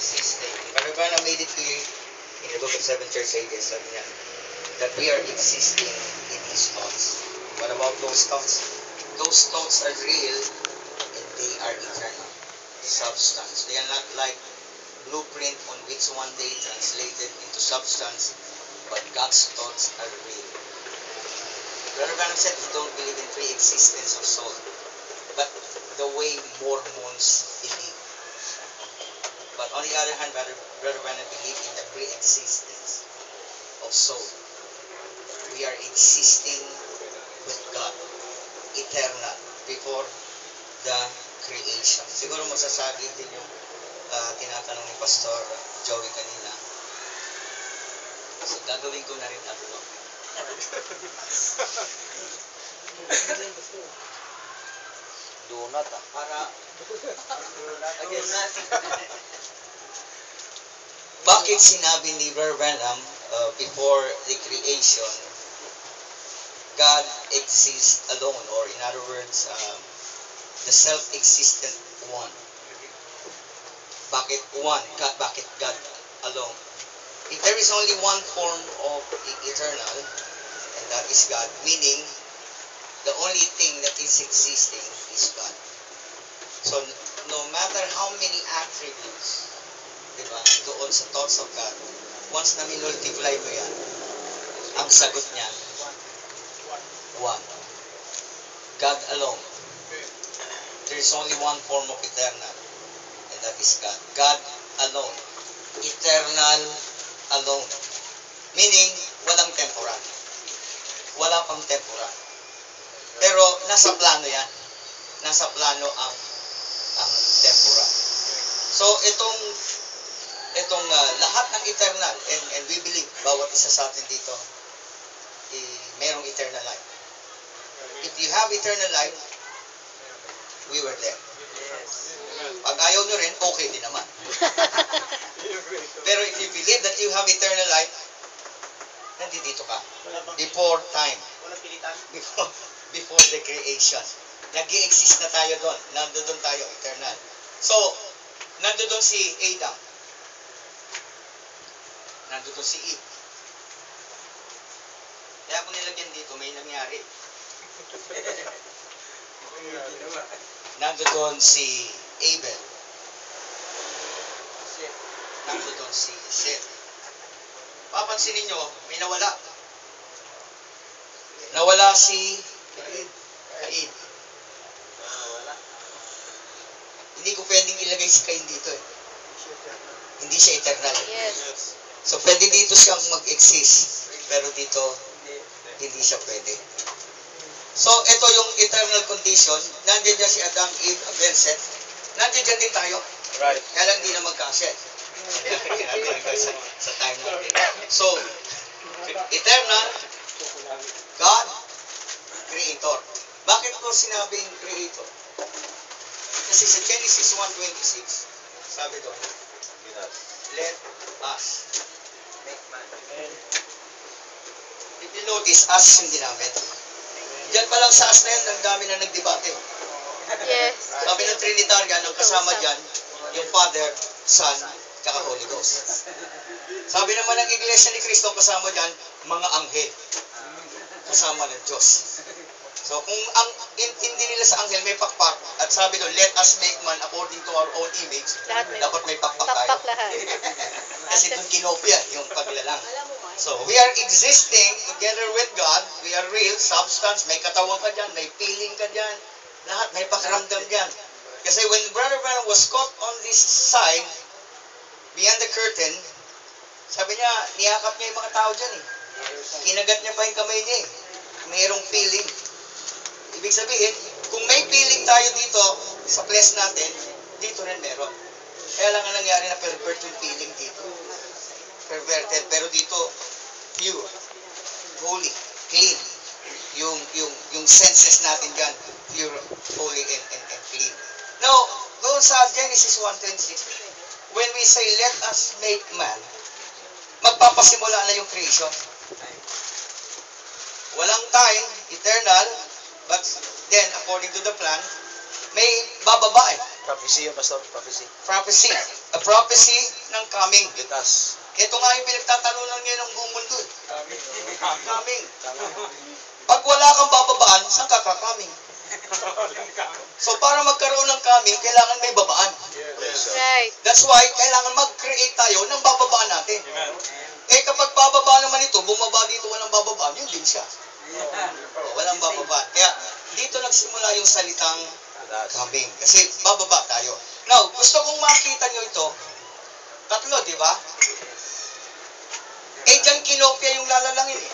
existing. Parabana made it clear in the book of Seven Church Ages, sabi niya, that we are existing in His thoughts. What about those thoughts? Those thoughts are real and they are eternal. Substance. They are not like blueprint on which one day translated into substance, but God's thoughts are real. Brother Branham said he don't believe in pre-existence of soul, but the way Mormons believe. But on the other hand, Brother Branham believes in the pre-existence of soul. We are existing with God, eternal, before the creation. Siguro masasagi din yung tinatanong ni Pastor Joey kanina. So, gagawin ko na rin tatlo. Donut para bakit sinabi ni Brother Branham before the creation, God exists alone, or in other words, the self-existent one. Bakit one? Bakit God alone? If there is only one form of eternal, and that is God, meaning the only thing that is existing is God. So, no matter how many attributes, diba, doon sa thoughts of God, once na minultiply mo yan, ang sagot niya, one. God alone. There is only one form of eternal, and that is God. God alone. Eternal alone. Meaning, walang temporal. Wala pang temporal. Pero, nasa plano yan. Nasa plano ang temporal. So, itong lahat ng eternal, and we believe, bawat isa sa atin dito, mayroong eternal life. If you have eternal life, we were there. Pag ayaw nyo rin, okay din naman. Pero if you believe that you have eternal life, nandito ka. Before time. Before the creation. Nag-i-exist na tayo doon. Nandoon tayo, eternal. So, nandoon si Adam. Nandoon si Eve. Kaya kung nilagyan dito, may nangyari. Nandoon si Abel. Nandoon si Seth. Papansinin nyo, may nawala. Nawala si Cain. Hindi ko pwedeng ilagay si Cain dito eh. Hindi siya eternal. Yes. So pwede dito siyang mag-exist. Pero dito, hindi siya pwede. So, ito yung eternal condition. Nandiyan dyan si Adam, Eve, Abel, Seth. Nandiyan dyan din tayo. Right. Kaya lang di na magkasya. sa time natin. So, eternal, God, Creator. Bakit ko sinabing Creator? Kasi sa Genesis 1:26, sabi doon, let us make man. If you notice, us yung ginamit. Diyan pa lang sa as na yan, ang dami na nagdebate. Yes. Sabi ng Trinitarian, ang kasama dyan, yung Father, Son, tsaka Holy Ghost. Sabi naman ng Iglesia ni Cristo, kasama dyan, mga anghel. Kasama ng Diyos. So, kung ang intindi nila sa anghel, may pakpak, at sabi doon, let us make man according to our own image, dapat may pakpak tayo. Kasi doon kinopya yung paglalang. So, we are existing together with God. We are real, substance. May katawan ka dyan, may feeling ka dyan. Lahat, may pakiramdam dyan. Kasi when Brother Branham was caught on this side, beyond the curtain, sabi niya, niyakap niya yung mga tao dyan eh. Kinagat niya pa yung kamay niya eh. Mayroong feeling. Ibig sabihin, kung may feeling tayo dito sa place natin, dito rin meron. Kaya lang ang nangyari na pervert yung feeling dito. Perverted, pero dito, pure, holy, clean. Yung senses natin dyan, pure, holy, and clean. Now, doon sa Genesis 1:26, when we say, let us make man, magpapasimula na yung creation. Walang time, eternal, but then, according to the plan, may bababa eh. Prophecy yun, Pastor. Prophecy. Prophecy. A prophecy ng coming. With us. Ito nga yung pinagtatalunan ngayon ng buong mundo. Coming. Tama. Pag wala kang bababaan, saan ka ka-coming? So para magkaroon ng coming, kailangan may babaan. Right. That's why kailangan mag-create tayo ng bababaan natin. Eh kapag bababa naman ito, bumaba dito walang bababaan, yun din siya. Walang bababaan. Kaya dito nagsimula yung salitang With us. coming. Kasi bababa tayo. Now, gusto kong makita nyo ito. Tatlo, di ba? Eh, dyan kinopya yung lalalangin eh.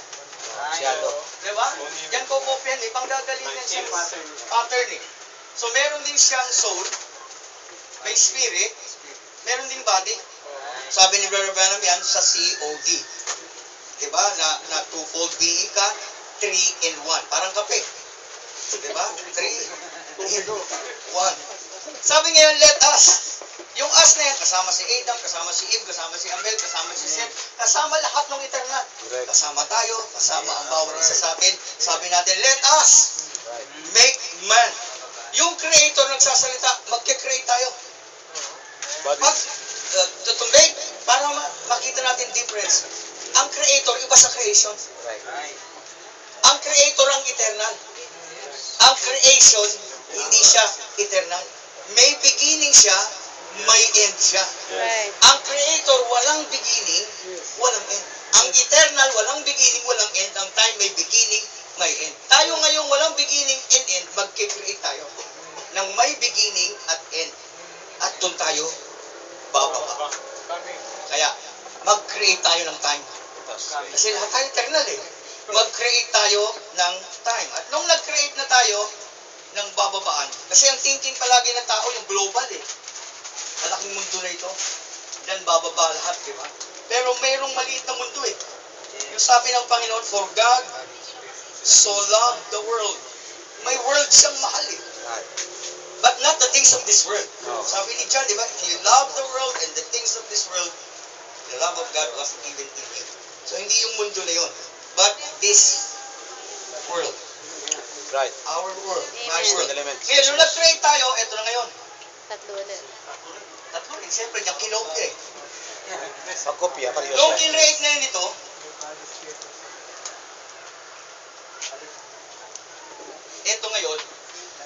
Shadow. Di ba? Dyan ko kopya eh. Panggagalingan siya. Pattern eh. So, meron din siyang soul. May spirit. Meron din body. Sabi ni Brother Branham yan sa COD. Di ba? Na twofold being ka, 3 in 1. Parang kape. Di ba? 3 in 1. Sabi ngayon, let us. Yung us na yan, kasama si Adam, kasama si Eve, kasama si Abel, kasama si Seth, kasama lahat ng eternal. Correct. Kasama tayo, kasama ang bawat isa sa atin. Sabi natin, let us Right. make man. Yung creator nagsasalita, magkikreate tayo. Body. Pag, to make, para makita natin difference. Ang creator, iba sa creation. Right. Ang creator ang eternal. Ang creation, hindi siya eternal. May beginning siya, may end siya. Right. Ang creator, walang beginning, walang end. Ang eternal, walang beginning, walang end. Ang time, may beginning, may end. Tayo ngayon, walang beginning and end, magkikreate tayo ng may beginning at end. At doon tayo bababa. Kaya, mag-create tayo ng time. With us. Kasi lahat tayo eternal eh. Mag-create tayo ng time. At nung nag-create na tayo ng bababaan, kasi ang thinking palagi ng tao, yung global eh. Malaking mundo na ito. Then bababa lahat, di ba? Pero mayroong maliit na mundo eh. Yung sabi ng Panginoon, for God so loved the world. May world siyang mahal eh. Right. But not the things of this world. No. Sabi ni John, di ba? If you love the world and the things of this world, the love of God was given in you. So hindi yung mundo na yun. But this world. Right. Our world. My Amen. world. Elements. Ngayon, nung nag-create tayo, eto na ngayon. Tatlo ulit. Tatlo rin. Siyempre, yung kinopya eh. Pagkopya, parehas. Nung kinreate ngayon ito, eto ngayon,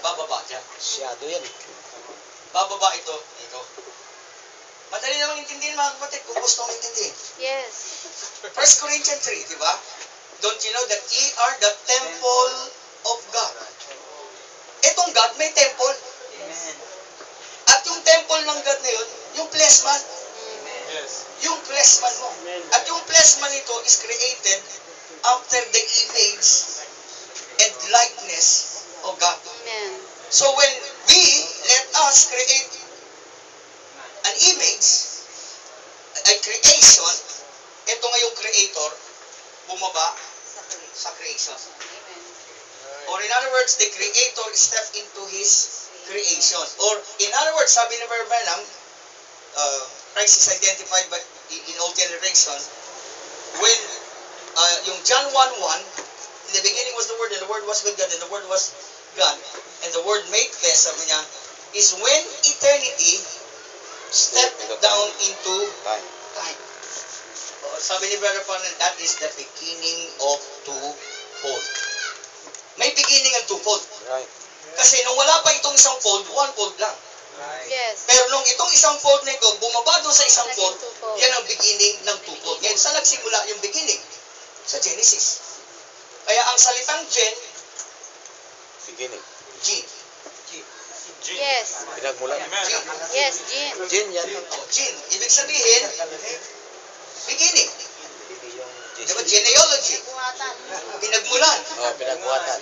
bababa dyan. Shadow yan. Bababa ito, ito. Madali namang intindihin mga kapatid kung gusto mong intindihin. Yes. 1 Corinthians 3, di ba? Don't you know that ye are the temple of God? Itong God, may temple. At yung temple ng God na yun, yung flesh man. Yung flesh man mo. At yung flesh man ito is created after the image and likeness of God. Amen. So when we, let us create an image, a creation, ito nga yung creator, bumaba sa creation. Amen. Or in other words, the creator stepped into his creation. Or in other words, sabi ni Brother Branham, Christ is identified by, in all generation, when yung John 1:1, in the beginning was the Word, and the Word was with God, and the Word was God, and the Word made flesh, sabi niya, is when eternity stepped down into Time. time. Sabi ni Brother Branham, that is the beginning of twofold. May beginning ang twofold. Right. Kasi nung wala pa itong isang fold, one fold lang. Yes. Pero nung itong isang fold na ito, bumaba doon sa isang Naging fold, twofold. yan ang beginning ng twofold. Ngayon, saan nagsimula yung beginning? Sa Genesis. Kaya ang salitang gen, Beginning. gene. Yes. Pinagmulan. Gene. Yes, Jim. Jin yan. Oh, gene. Ibig sabihin, beginning. Hindi yung Di ba? JC. Genealogy. Pinagmulan. Oh, pinagbuhatan.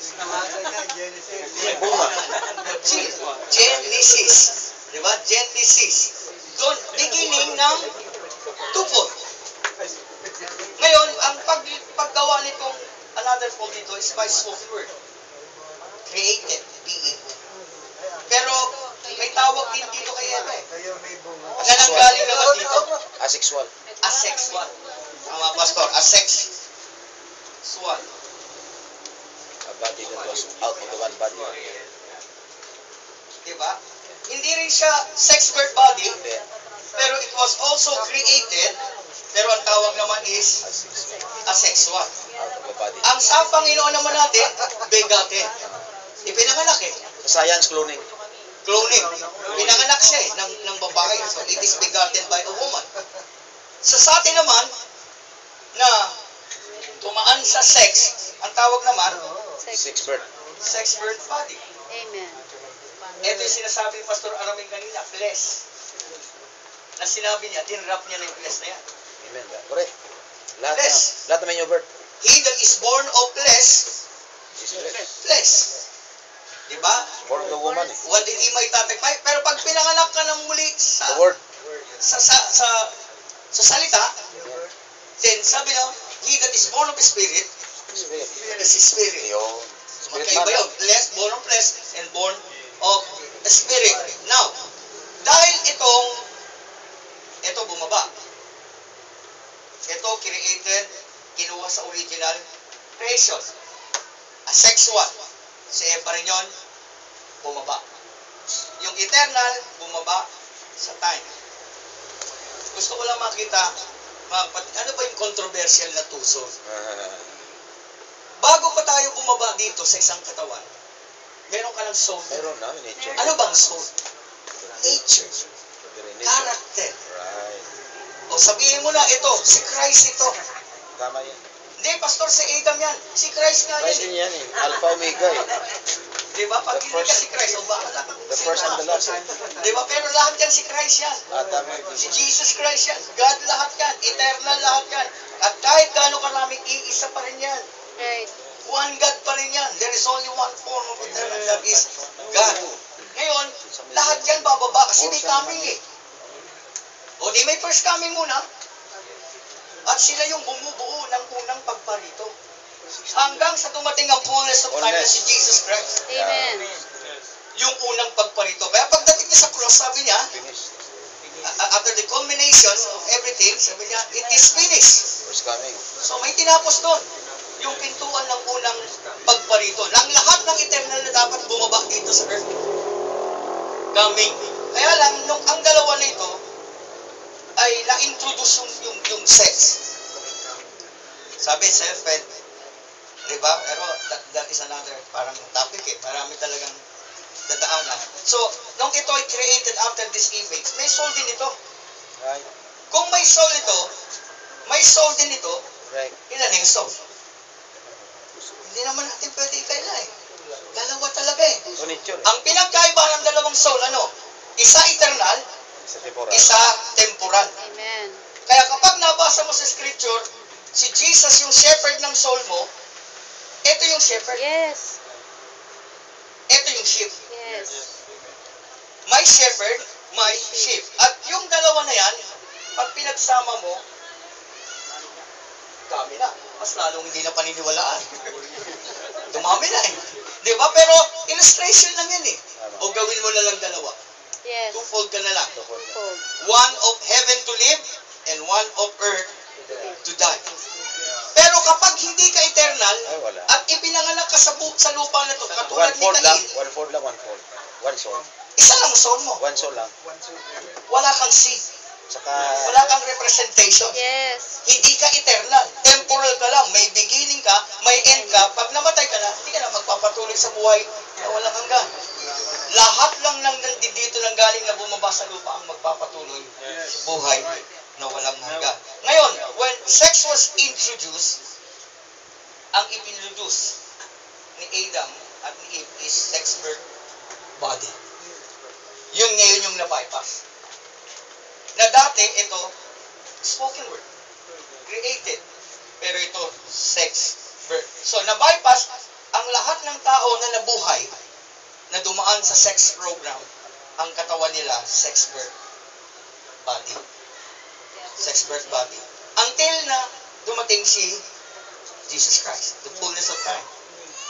May bunga. Gene. Genesis. Di ba? Genesis. Doon, beginning ng twofold. Ngayon, ang paggawa nitong another fold nito is by spoken word. Created, being. Pero, may tawag din dito kay Eva eh. Na nanggaling naman dito, Asexual. asexual. Tama, pastor, asexual. A body that was out of the one body. Diba? hindi rin siya sex birth body, Hindi. pero it was also created, pero ang tawag naman is asexual. Pagkabody. Ang sa Panginoon naman natin, begotten. Ipinanganak eh. Sa science, cloning. Cloning. Pinanganak siya eh, ng babae. So it is begotten by a woman. Sa atin naman, na tumaan sa sex, ang tawag naman, Six birth. sex birth body. Amen. Ito yung sinasabi ni Pastor Araming kanina, flesh. Na sinabi niya, tinrap niya na yung flesh na yan. Amen. Correct. Lahat Flesh. lahat naman yung birth. He that is born of flesh, Is flesh. flesh. Diba? Born of the woman. Eh. Wala din may tatakmay. Pero pag pinanganak ka ng muli The word. sa salita, then sabi na, he that is born of spirit, Spirit. is spirit. Yun. Spirit Magkaiba man. yun. Flesh, born of flesh, and born of spirit. Now, dahil ito bumaba. Ito created, kinuha sa original creation. Asexual. Si Eva rin yun, bumaba. Yung eternal, bumaba sa time. Gusto ko lang makita, mga kapatid, ano ba yung controversial na tuso? Bago pa tayo bumaba dito sa isang katawan, meron ka ng soul. Meron na, nature. Ano bang soul? Nature. Very nature. Character. Right. O sabihin mo na, ito, si Christ ito. Tama yan. Hindi, pastor, si Adam yan. Si Christ nga Christ yan. din yan eh. Alpha Omega eh. Di ba? Pag The hindi ka first- si Christ, o bahala ka. The first and the last. eh. Di ba? Pero lahat yan si Christ yan. Tama Si yun. Jesus Christ yan. God lahat yan. Eternal lahat yan. At kahit gaano karaming iisa pa rin yan. Right. One God pa rin yan. There is only one form of eternal. That is God. Ngayon, lahat yan bababa kasi may coming eh. O di may first coming muna. At sila yung bumubuo ng unang pagparito. Hanggang sa dumating ang fullness of time na si Jesus Christ. Amen. Yung unang pagparito. Kaya pagdating niya sa cross, sabi niya, Finished. after the culmination of everything, sabi niya, it is finished. First coming. So may tinapos doon. Yung pintuan ng unang pagparito. Ng lahat ng eternal na dapat bumaba dito sa earth. Coming. Kaya lang, nung ang dalawa na ito, ay na-introduce yung sex. Sabi, self-fed. Diba? Pero that is another parang topic eh. Marami talagang dadaanan. So, nung ito ay created after this image, may soul din ito. Right. Kung may soul ito, may soul din ito, Right. ilan yung soul? Hindi naman natin pwede ikaila eh. Dalawa talaga eh. So nature eh. Ang pinagkaiba ng dalawang soul, ano? Isa eternal, Sa temporal. isa temporal. Amen. Kaya kapag nabasa mo sa scripture, si Jesus yung shepherd ng soul mo, ito yung shepherd, Yes. ito yung sheep. Yes. May shepherd, may sheep. At yung dalawa na yan, pag pinagsama mo, dami na. Mas lalong hindi na paniniwalaan. Dumami na eh. Di ba? Pero illustration lang yan eh. O gawin mo na lang dalawa. Yes. Twofold ka na lang. Fold. One of heaven to live and one of earth to die. Pero kapag hindi ka eternal Ay, wala. at ipinanganak ka sa lupa na to, katulad ni One-fold lang. Cain, One-fold lang. One-fold. One soul. isa lang ang soul mo. One soul lang. Wala kang seed. Saka, Wala kang representation. Yes. Hindi ka eternal. Temporal ka lang. May beginning ka, may end ka. Pag namatay ka na, hindi ka na magpapatuloy sa buhay na walang hanggan. Lahat lang ng nandito nang galing na bumaba sa lupa ang magpapatuloy sa buhay na walang hanggan. Ngayon, when sex was introduced, ang ipintroduce ni Adam at ni Eve is sex birth body. Yun ngayon yung na-bypass. Na dati, ito, spoken word. Created. Pero ito, sex birth. So, na-bypass ang lahat ng tao na nabuhay na dumaan sa sex program, ang katawan nila, sex birth body. Sex birth body. Until na dumating si Jesus Christ, the fullness of time.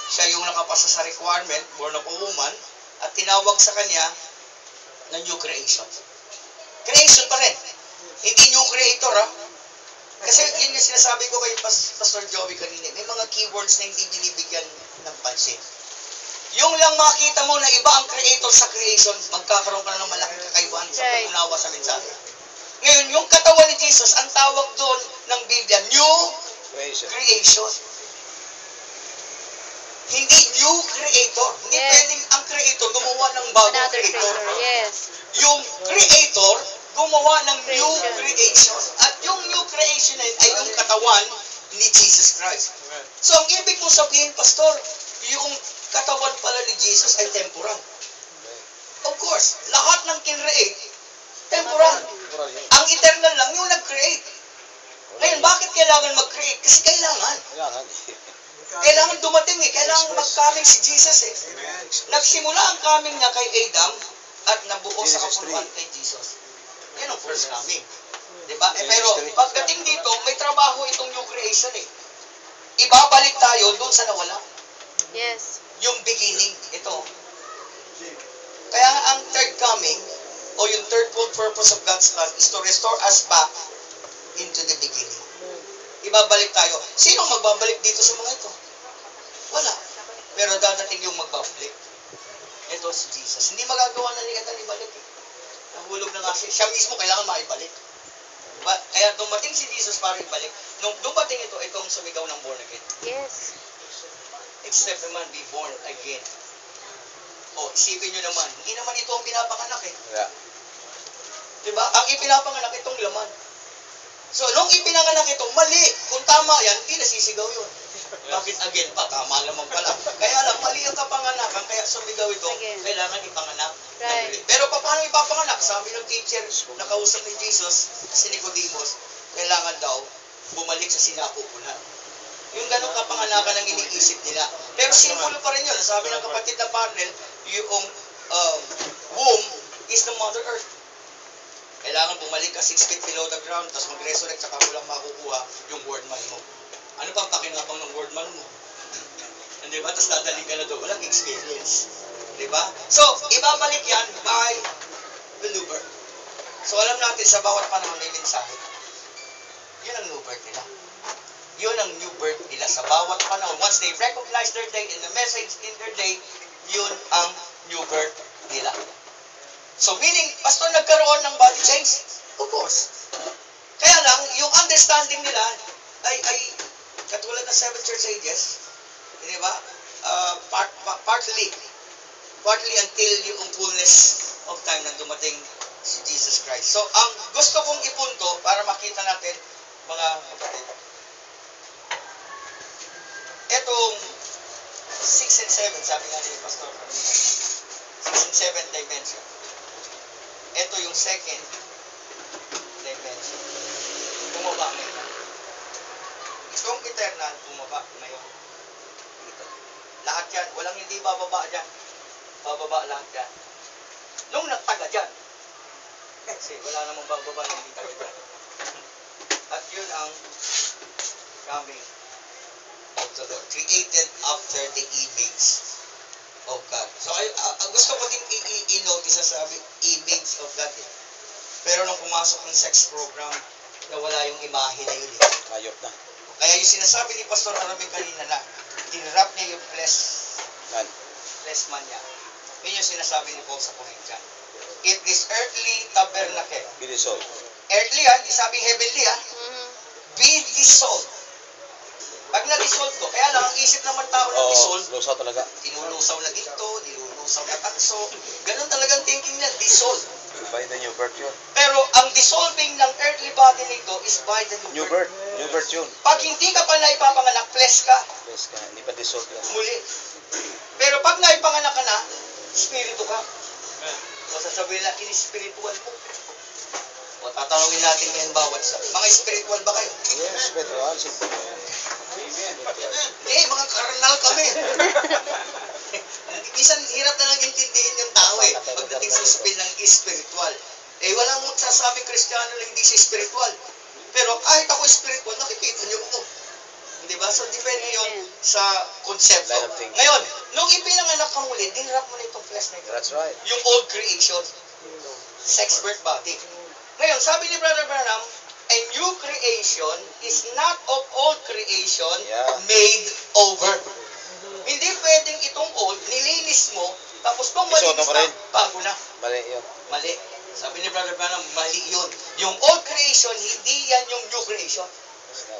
Siya yung nakapasa sa requirement, born of a woman, at tinawag sa kanya na new creation. Creation pa rin. Hindi new creator, ha? Kasi yun yung sinasabi ko kay Pastor Joey kanina, may mga keywords na hindi binibigyan ng pansin. Yung lang makita mo na iba ang creator sa creation, magkakaroon ka na ng malaking kakaibahan sa Right. pag-unawa sa mensahe. Ngayon, yung katawan ni Jesus, ang tawag doon ng Biblia, new Creation. creation. Hindi new creator. Hindi Yes. pwedeng ang creator gumawa ng bagong Another creator. creator. Yes. Yung creator gumawa ng new Creation. creation. At yung new creation na yun ay yung katawan ni Jesus Christ. So, ang ibig mong sabihin, Pastor, yung katawan pala ni Jesus ay temporal. Of course, lahat ng kinreate, temporal. Temporal yun. Ang eternal lang yung nag-create. Ngayon, bakit kailangan mag-create? Kasi kailangan. Kailangan. Kailangan dumating eh. Kailangan mag-coming si Jesus eh. Nagsimula ang coming niya kay Adam at nabuo sa Genesis kapuluan 3. kay Jesus. Yan ang first coming. Diba? Eh, Genesis pero 3. pagdating dito, may trabaho itong new creation eh. Ibabalik tayo doon sa nawala. Yes. Yung beginning, ito. Kaya nga ang third coming, o yung third full purpose of God's plan is to restore us back into the beginning. Ibabalik tayo. Sino magbabalik dito sa mga ito? Wala. Pero dadating yung magbabalik. Ito si Jesus. Hindi magagawa na ni Adam ibalik eh. Nahulog na nga siya. Siya mismo kailangan maibalik. Diba? Kaya dumating si Jesus para ibalik. Nung dumating ito, itong sumigaw ng born again. Yes. Except the man be born again. O, isipin nyo naman, hindi naman ito ang pinapanganak eh. Yeah. Diba? Ang ipinapanganak itong laman. So, nung ipinanganak ito, mali. Kung tama yan, hindi nasisigaw yun. Bakit again pa? Tama naman pala. Kaya lang, mali ang kapanganakan, kaya sumigaw ito, Again. kailangan ipanganak. na Right. muli. Pero paano ipapanganak? Sabi ng teacher, nakausap ni Jesus, si Nicodemus, kailangan daw bumalik sa sinapupunan. Yung ganong kapanganakan ang iniisip nila. Pero simple pa rin yun. Sabi ng kapatid na panel, yung womb is the Mother Earth. Kailangan bumalik ka 6 feet below the ground, tapos mag-resurrect, saka mo lang makukuha yung word man mo. Ano pang pakinabang ng word man mo? Hindi ba? Tapos dadaling ka na doon. Walang experience. Di ba? So, ibabalik yan by the new birth. So, alam natin, sa bawat panahon may mensahe. Yun ang new birth nila. Yun ang new birth nila sa bawat panahon. Once they recognize their day and the message in their day, yun ang new birth nila. So, meaning, Pastor, nagkaroon ng body change? Of course. Kaya lang, yung understanding nila ay katulad ng 7 church ages, di ba? Partly until yung fullness of time na dumating si Jesus Christ. So, ang gusto kong ipunto para makita natin, mga kapatid, etong 6 and 7, sabi nga ni Pastor kanina, 6 and 7 dimension. Ito yung second dimension. Bumaba ngayon. Itong eternal, bumaba ngayon. Ito. Lahat yan. Walang hindi bababa dyan. Bababa lahat yan. Nung nagtaga dyan. Kasi wala namang bababa na hindi taga dyan. At yun ang coming of the Lord. Created after the image of God. So, gusto ko din i-notice sa sabi, image of God eh. Pero nung pumasok ng sex program, nawala yung imahe na yun eh. Ayop na. Kaya yung sinasabi ni Pastor Araming kanina na, dinrap niya yung flesh man niya. Yun yung sinasabi ni Paul sa Corinthians. If this earthly tabernacle, Be dissolved. earthly ha, di sabing heavenly ha, Mhm. be dissolved. Pag na-dissolve ko, kaya lang ang isip naman tao na Oo, dissolve, lusaw talaga. tinulusaw na dito, nilulusaw na tanso. Ganun talagang thinking niya, dissolve. By the new birth yun. Pero ang dissolving ng earthly body nito is by the New birth. New birth yun. Pag hindi ka pa naipapanganak, flesh ka, Yes ka. Hindi pa dissolved yan. muli. Pero pag naipanganak ka na, spirito ka. O sasabihin na, in-spiritual mo. O tatanungin natin ngayon bawat sa, mga spiritual ba kayo? Yes, spiritual. Hindi, mga karnal kami. Minsan, hirap na lang intindihin yung tao eh. Pagdating sa usapin ng spiritual. Eh, walang magsasabing Kristiyano na hindi siya spiritual. Pero kahit ako spiritual, nakikita niyo ako. Di ba? So, depende yun sa konsepto. Line of thinking. Ngayon, nung ipinanganak ka muli, dinrap mo na itong flesh na ito. That's right. Yung old creation. Sex birth body. Ngayon, sabi ni Brother Branham, a new creation is not of old creation Yeah. made over. Hindi pwedeng itong old, nilinis mo, tapos kung Isuot malinis mo na, rin. bago na. Mali yun. Mali. Sabi ni Brother Branham, mali yun. Yung old creation, hindi yan yung new creation.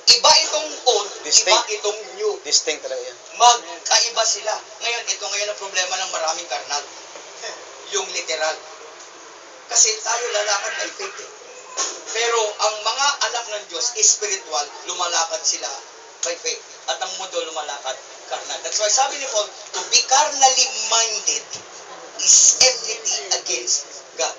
Iba itong old, iba Distinct. itong new. Distinct talaga yan. Magkaiba sila. Ngayon, ito ngayon ang problema ng maraming karnal. Yung literal. Kasi tayo lalakad by faith eh. Pero ang mga anak ng Diyos, spiritual, lumalakad sila by faith. At ang mundo lumalakad carnal. That's why sabi ni Paul, to be carnally minded is enmity against God.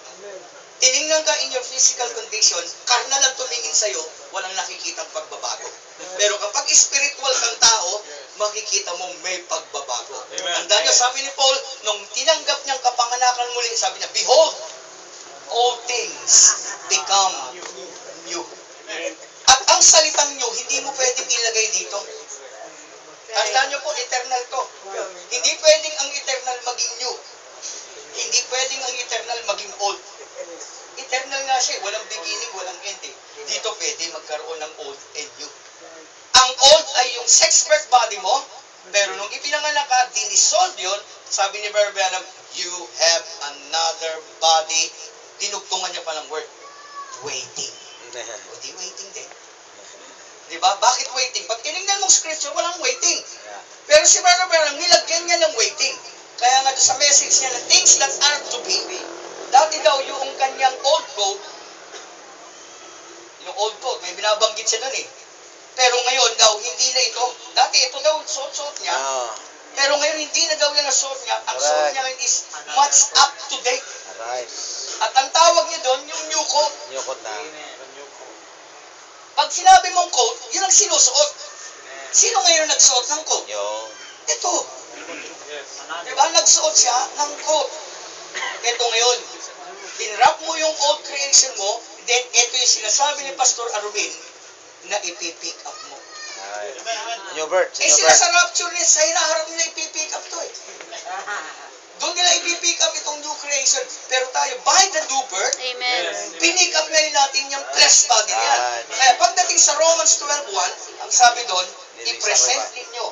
Tinignan ka in your physical condition, carnal ang tumingin sa'yo, walang nakikitang pagbabago. Pero kapag spiritual kang tao, makikita mo may pagbabago. Tandaan niyo, sabi ni Paul, nung tinanggap niyang kapanganakan muli, sabi niya, behold, all things become new. At ang salitang new, hindi mo pwedeng ilagay dito. Tandaan niyo po, eternal to. Hindi pwedeng ang eternal maging new. Hindi pwedeng ang eternal maging old. Eternal nga siya, walang beginning, walang end eh. Dito pwede magkaroon ng old and new. Ang old ay yung sex birth body mo, pero nung ipinanganak ka, dinisolve yun, sabi ni Brother Branham, you have another body. Dinugtungan niya pa ng word, waiting. O di waiting din. Diba? Bakit waiting? Pag tinignan mong scripture, walang waiting. Pero si Brother Branham, nilagyan niya ng waiting. Kaya nga sa message niya na things that are to be, dati daw yung kanyang old coat, may binabanggit siya nun eh. Pero ngayon daw, hindi na ito. Dati ito daw, suot-suot niya. Pero ngayon, hindi na daw yan ang suot niya. Ang suot niya ngayon is much up to date. At ang tawag niya doon, yung new coat. New coat na. Pag sinabi mong coat, yun ang sinusuot. Sino ngayon nagsuot ng coat? Yun. Ito. Diba? Nagsuot siya ng coat. Ito ngayon. Tinrap mo yung old creation mo, then ito yung sinasabi ni Pastor Arvin na ipipick up mo. New birth. Eh sila sa rapture nila, sa hinaharap nila ipipick up to eh. Doon nila ipipick up itong new creation. Pero tayo, by the new birth, Amen. pinick up ngayon natin yung flesh body niya. Kaya pagdating sa Romans 12:1, ang sabi doon, i-present ninyo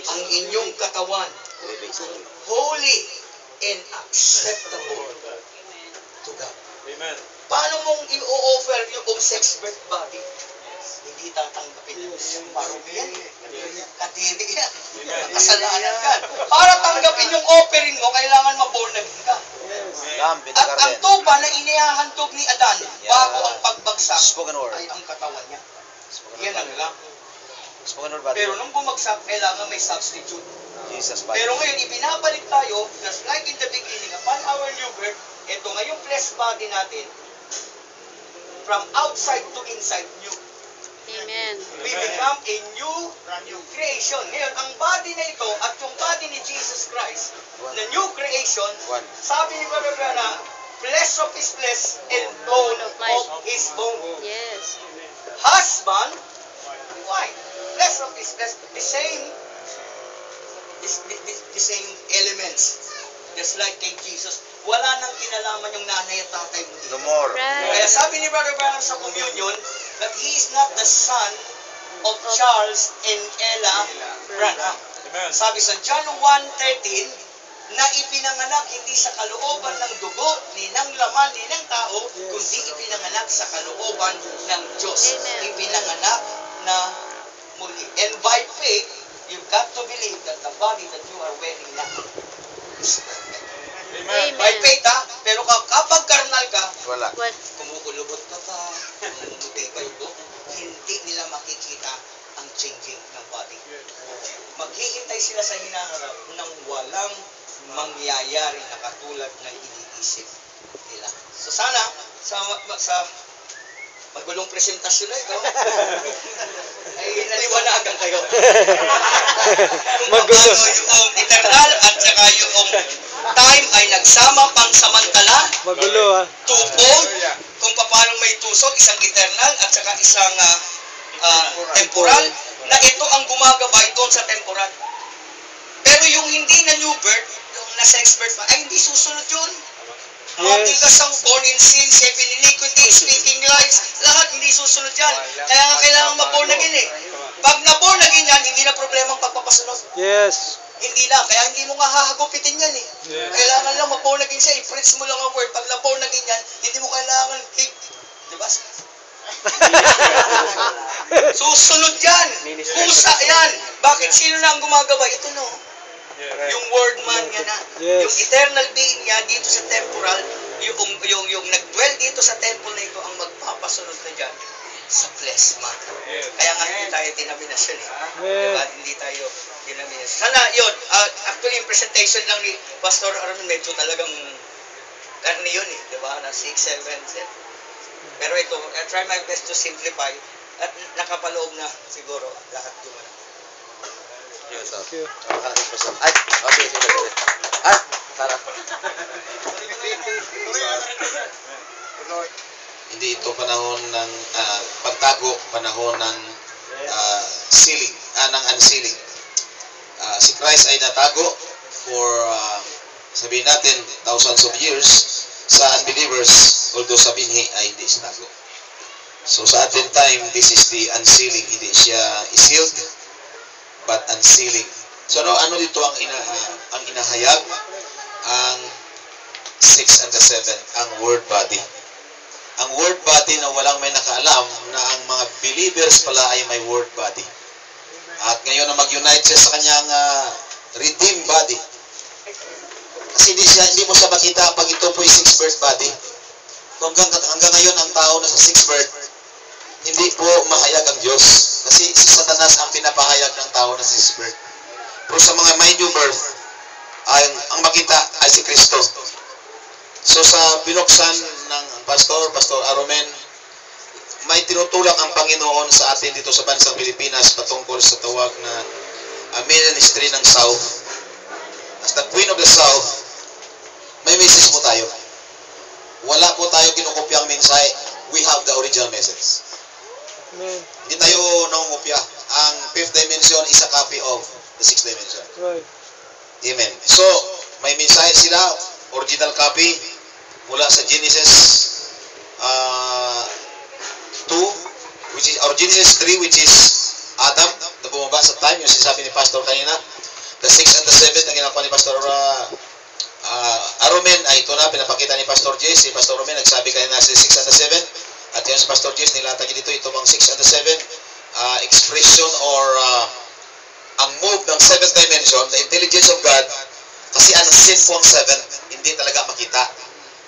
ang inyong katawan holy and acceptable to God. Amen. Paano mong i-offer yung sex birth body? Hindi tatanggapin yung marumi yan. Katiri yan. Kasalanan yan. Para tanggapin yung offering mo, kailangan ma-born again ka. At ang tupa na inihahandog ni Adan bago ang pagbagsak Spoken word. ay ang katawan niya. Yan ang lang. Spoken word ba? Pero nung bumagsak, kailangan may substitute. Jesus ba? Pero ngayon, ibinabalik tayo, just like in the beginning, upon our new birth, ito ngayong flesh body natin, from outside to inside, new. Amen. We become a new creation. Ngayon, ang body na ito at yung body ni Jesus Christ, na new creation, sabi ni Brother Branham, flesh of his flesh and bone of his bone. Yes. Husband, wife, flesh of his flesh, the same elements. Just like kay Jesus, wala nang kinalaman yung nanay at tatay mo dito. No more. Right. Kaya sabi ni Brother Branham sa communion that he is not the son of Charles and Ella Branham. Amen. Sabi sa John 1:13 na ipinanganak hindi sa kalooban ng dugo ni ng laman ni ng tao, kundi ipinanganak sa kalooban ng Diyos. Amen. Ipinanganak na muli. And by faith, you've got to believe that the body that you are wearing now is perfect. Amen. By faith ha, pero kapag karnal ka, Wala. What? kumukulubot ka pa, namumuti ka yung buhok, hindi nila makikita ang changing ng body. Maghihintay sila sa hinaharap ng walang mangyayari na katulad ng iniisip nila. So sana, sa magulong presentasyon na ito, ay naliwanagan kayo. Kung paano yung eternal at saka yung time ay nagsama pang samantala. Magulo Twofold, kung paano may tusok, isang eternal at saka isang temporal, na ito ang gumagabay doon sa temporal. Pero yung hindi na new birth, yung na sex birth pa, ay hindi susunod yun. Mga tigas ang born in sin, shape in iniquity, speaking lies, lahat hindi susunod yan. Kaya nga kailangan ma-born again eh. Pag na-born again yan, hindi na problema ang pagpapasunod. Yes. Hindi na. Kaya hindi mo nga hahagupitin yan eh. Yes. Kailangan lang mag-born again siya. I-preach mo lang ang word. Pag na-born again yan, hindi mo kailangan diba? Susunod yan. Kusa yan. Bakit? Sino na ang gumagawa? Ito no. Yung word man yan na. Yes. Yung eternal being niya dito sa temporal, yung nag-dwell dito sa temple na ito ang magpapasunod na dyan sa flesh man. Kaya nga hindi tayo denomination eh. Diba? Hindi tayo denomination. Sana yun, actually yung presentation lang ni Pastor Aaron medyo talagang karni yun eh. Diba? Na 6, 7, 7. Pero ito, I try my best to simplify at nakapaloob na siguro lahat yung ano. Thank you. Ay, okay, sige. Ah, Sarah. Hindi ito panahon ng pagtago, panahon ng sealing, ng unsealing. Si Christ ay natago for, sabihin natin, thousands of years sa unbelievers, although sa binhi ay hindi siya tago. So sa ating time, this is the unsealing. Hindi siya sealed, but unsealing. So ano dito ang inahayag? Ang 6 and the 7, ang word body. Ang word body na walang may nakaalam na ang mga believers pala ay may word body. At ngayon na mag-unite siya sa kanyang redeemed body. Kasi hindi mo siya makita pag ito po ay 6 birth body. Kung hanggang ngayon ang tao na sa 6 birth, hindi po mahayag ang Diyos. Kasi si Satanas ang pinapahayag ng tao na 6 birth. Pero sa mga may new birth, ang makita ay si Kristo. So sa binuksan ng Pastor Aromen, may tinutulak ang Panginoon sa atin dito sa bansang Pilipinas patungkol sa tawag na ministry ng South. As the Queen of the South, may message mo tayo. Wala po tayo kinukopyang mensahe. We have the original message. Amen. Hindi tayo nangungopya. Ang 5th dimension is a copy of the 6th dimension. Right. Amen. So, may mensahe sila, original copy, mula sa Genesis 2, which is, or Genesis 3, which is Adam, na bumaba sa time, yung sinasabi ni Pastor kanina. The 6 and the 7 na ginagawa ni Pastor Aromen, ay ito na, pinapakita ni Pastor Jess. Si Pastor Aromen, nagsabi kanina sa 6 and the 7. At yun si Pastor Jess, nilatag dito, ito bang 6 and the 7, expression or ang move ng 7th dimension, the intelligence of God, kasi unseen po ang 7, hindi talaga makita.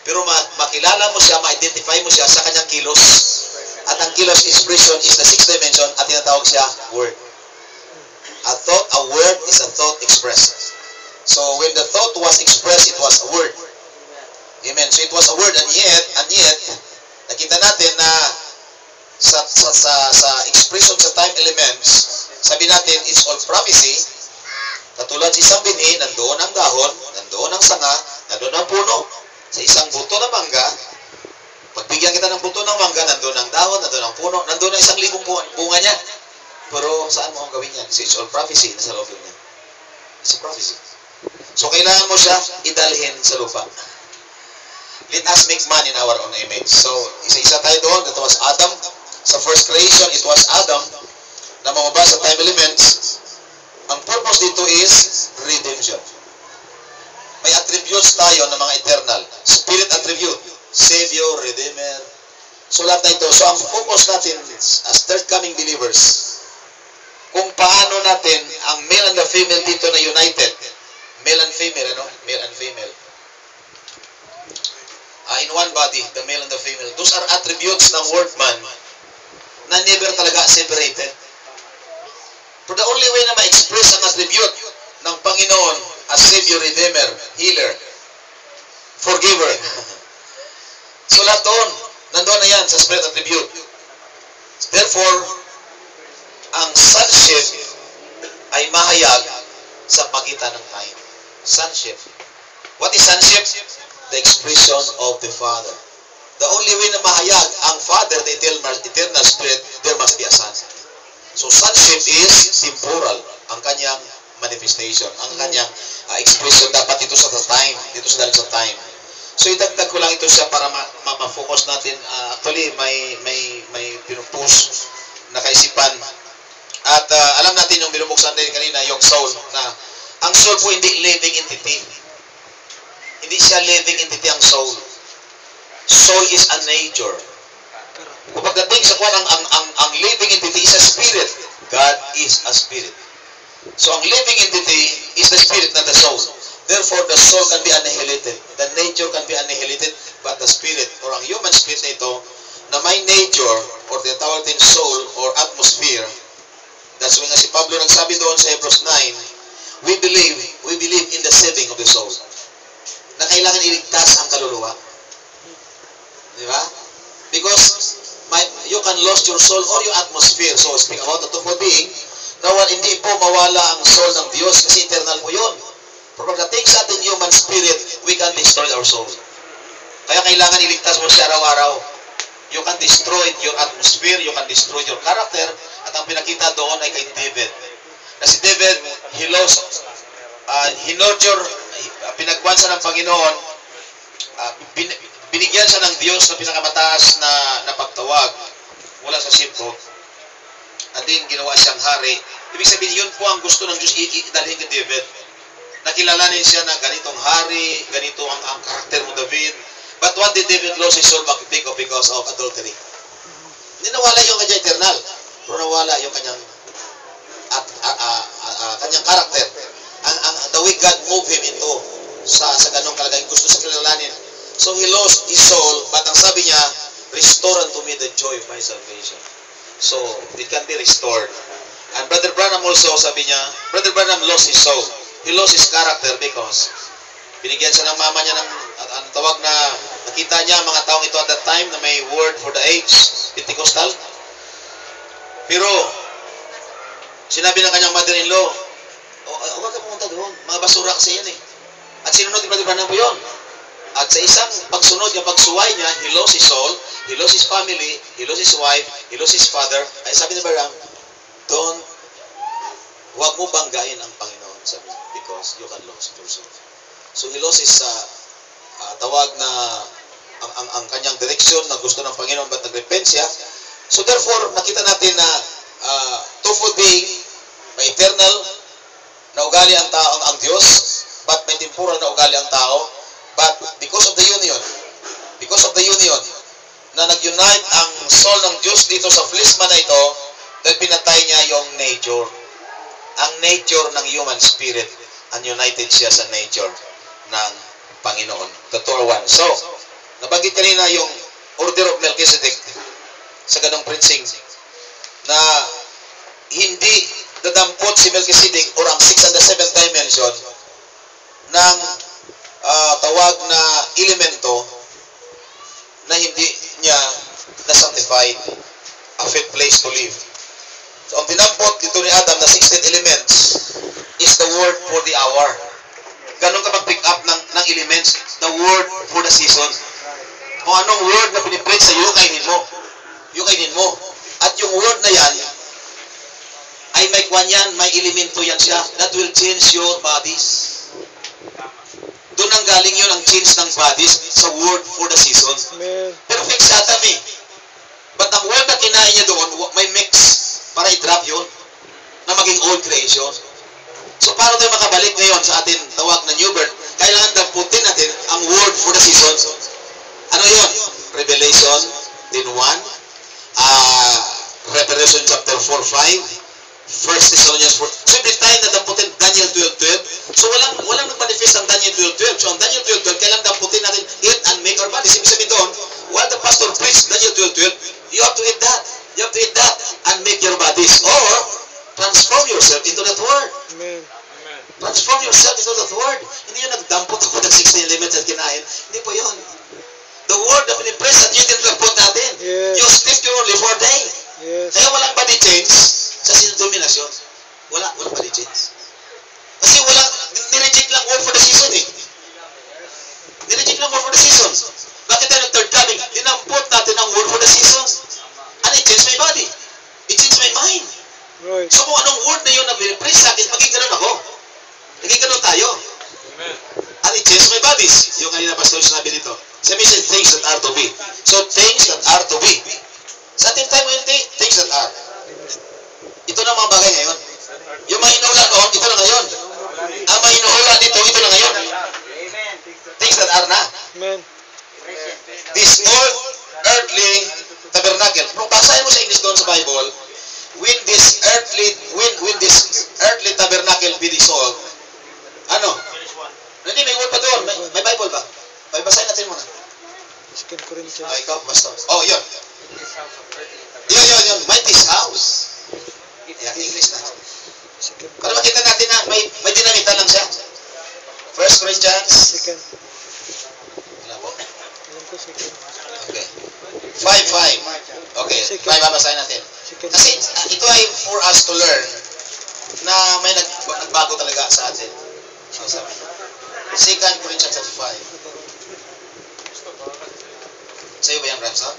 Pero makilala mo siya, ma-identify mo siya sa kanyang kilos. At ang kilos expression is the 6th dimension at tinatawag siya word. A thought, a word is a thought expressed. So when the thought was expressed, it was a word. Amen. So it was a word, and yet, nakita natin na sa expression sa time elements, sabi natin, it's all prophecy. Katulad sa isang binhi, nandoon ang dahon, nandoon ang sanga, nandoon ang puno. Sa isang buto ng mangga, pagbigyan kita ng buto ng mangga, nandoon ang dahon, nandoon ang puno, nandoon ang 1,000 bunga niya. Pero saan mo ang gawin yan? So it's all prophecy, nasa loob niya. It's a prophecy. So kailangan mo siya idalhin sa lupa. Let us make man in our own image. So isa-isa tayo doon. That was Adam. Sa first creation, it was Adam na mamaba sa time elements. Ang purpose dito is redemption. May attributes tayo ng mga eternal. Spirit attribute. Savior, Redeemer. So lahat na ito. So ang focus natin as third coming believers, kung paano natin ang male and the female dito na united. Male and female, ano? Male and female. In one body, the male and the female. Those are attributes ng word man na never talaga separated. But the only way na ma-express ang attribute ng Panginoon as Savior, Redeemer, Healer, Forgiver. So lahat doon, nandoon na yan sa Spirit attribute. Therefore, ang sonship ay mahayag sa pagitan ng time. Sonship. What is sonship? The expression of the Father. The only way na mahayag ang Father, the eternal Spirit, there must be a Son. So sonship is temporal, ang kanyang manifestation, ang kanyang expression dapat dito sa time, dito sa dalit sa time. So idagdag ko lang ito siya para ma-focus natin. Actually, may pinupush na kaisipan At alam natin yung binubuksan din kanina, yung soul, na ang soul po hindi living entity. Hindi siya living entity ang soul. Soul is a nature. Kung pagdating sa kwan, ang living entity is a spirit. God is a spirit. So ang living entity is the spirit, not the soul. Therefore, the soul can be annihilated. The nature can be annihilated, but the spirit, or ang human spirit na ito, na may nature, or tinatawag din soul, or atmosphere, that's when si Pablo nagsabi doon sa Hebrews 9, we believe in the saving of the soul. Na kailangan iligtas ang kaluluwa. Di ba? Because you can lose your soul or your atmosphere. So, speak about the twofold being, na hindi po mawala ang soul ng Diyos kasi eternal po yun. Pero pagdating sa ating human spirit, we can destroy our soul. Kaya kailangan iligtas mo siya araw-araw. You can destroy your atmosphere, you can destroy your character, at ang pinakita doon ay kay David. Na si David, he nurture, pinagkuhan siya ng Panginoon, binigyan siya ng Diyos na pinakamataas na pagtawag mula sa sipot. At din ginawa siyang hari. Ibig sabihin, yun po ang gusto ng Diyos idalhin kay David. Nakilalanin siya na ganitong hari, ganito ang karakter mo, David. But what did David lose his soul because of adultery? Hindi nawala yung kanyang eternal, pero nawala yung kanyang karakter. The way God moved him into sa ganong kalagayan, gusto sa kilalanin. So he lost his soul, but ang sabi niya, restore unto me the joy of my salvation. So it can be restored. And Brother Branham also, sabi niya, Brother Branham lost his soul. He lost his character because binigyan siya ng mama niya ng ang tawag na nakita niya mga taong ito at that time na may word for the age, Pentecostal. Pero sinabi ng kanyang mother-in-law, huwag ka pumunta doon, mga basura kasi yan eh. At sinunod ni Brother Branham po yun. At sa isang pagsunod niya, pagsuway niya, he lost his soul, he lost his family, he lost his wife, he lost his father. Ay sabi ni Branham, huwag mo banggain ang Panginoon, sabi niya, because you can lose your soul. So he lost his tawag na ang kanyang direksyon na gusto ng Panginoon, but nag-repent siya. So therefore, nakita natin na twofold being, may eternal na ugali ang tao, ang Diyos, but may temporal na ugali ang tao. But because of the union, na nag-unite ang soul ng Diyos dito sa plisma na ito, dahil pinatay niya yung nature. Ang nature ng human spirit, and united siya sa nature ng Panginoon. The two are one. So, nabanggit kanina yung order of Melchizedek sa ganong preaching na hindi dadampot si Melchizedek or ang 6 and the 7th dimension ng tawag na elemento na hindi niya na-sanctified a fit place to live. So, ang dinampot dito ni Adam na 16 elements is the word for the hour. Ganon ka mag-pick up ng elements, the word for the season. Kung anong word na pinipreach sa iyo, kainin mo. At yung word na yan, ay may kwan yan, may elemento yan siya, that will change your bodies. Doon ang galing yun, ang change ng bodies sa word for the season. Pero fix sa Adam eh. But ang word na kinain niya doon, may mix para i-drop yun na maging old creation. So, para tayo makabalik ngayon sa atin tawag na new birth, kailangan damputin natin ang word for the season. Ano yun? Revelation 10:1, Revelation chapter 4:5, 1 Thessalonians 4. So, every time na damputin Daniel 12:12, so walang nag-manifest ang Daniel 12:12. So, ang Daniel 12:12, kailangan damputin natin eat and make our bodies. Ibig sabihin doon, while the pastor preached Daniel 12:12, you have to eat that. You have to eat that and make your bodies. Or, transform yourself into that word. Amen. Transform yourself into that word. Hindi yun nagdampot ako ng 16 elements at kinain. Hindi po yun. The word na pinipress at yun din dampot natin. Yes. You speak your only for a day. Yes. Kaya walang body change sa dominasyon. Walang body change. Kasi nireject lang word for the season eh. Nireject lang word for the season. Bakit tayo ng third coming? Dinampot natin ang word for the season. And it changed my body. It changed my mind. Right. So kung anong word na yun na pinipress sa akin, maging ganun ako. Naging ganun tayo. Amen. And it changed my bodies. Yung kanina pastor sinabi dito. Sabi siya, things that are to be. So, things that are to be. Sa ating time, hindi, things that are. Ito na mga bagay basahin mo sa English doon sa Bible, when this earthly tabernacle be dissolved, ano? Hindi, may word pa doon. May Bible ba? Basahin natin muna. 2 Corinthians. Ikaw, pastor. Oh, yun. Yun. Might this house. Yan, English na. Para makita natin na may dinamitan lang siya. 1 Corinthians. Second. Wala po. Alam ko second. Okay. 5:5. Okay, 5 babasahin natin. Second. Kasi ito ay for us to learn na may nagbago talaga sa atin. So, sabi. 2 Corinthians 5. Sa'yo ba yan, Ramson?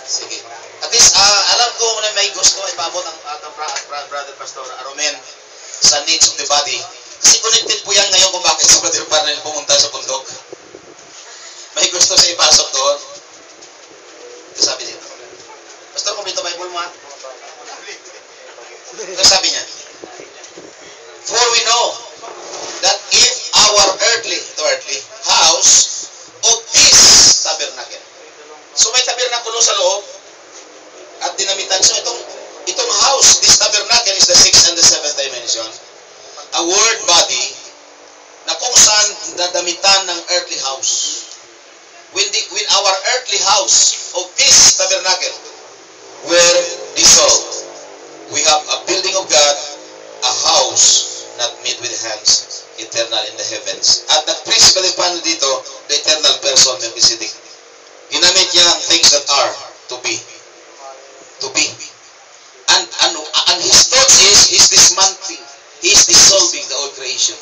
Sige. At least, alam ko na may gusto ay paabot ang brother Pastor Aromen sa needs of the body. Kasi connected po yan ngayon kung bakit sa Brother Parnell pumunta sa bundok. May gusto siya ipasok doon. Ito sabi dito. Pastor, kumplito Bible mo ha? Ito sabi niya. For we know that if our earthly house of this tabernacle. So may tabernakulo sa loob at dinamitan. So itong house, this tabernacle is the 6th and the 7th dimension. A word body na kung saan nadamitan ng earthly house. When our earthly house of this tabernacle were dissolved, we have a building of God, a house not made with hands, eternal in the heavens. At nag-principally paano dito, the eternal person, Melchizedek. Ginamit niya ang things that are to be. To be. And his thoughts is, he's dismantling, he's dissolving the old creation.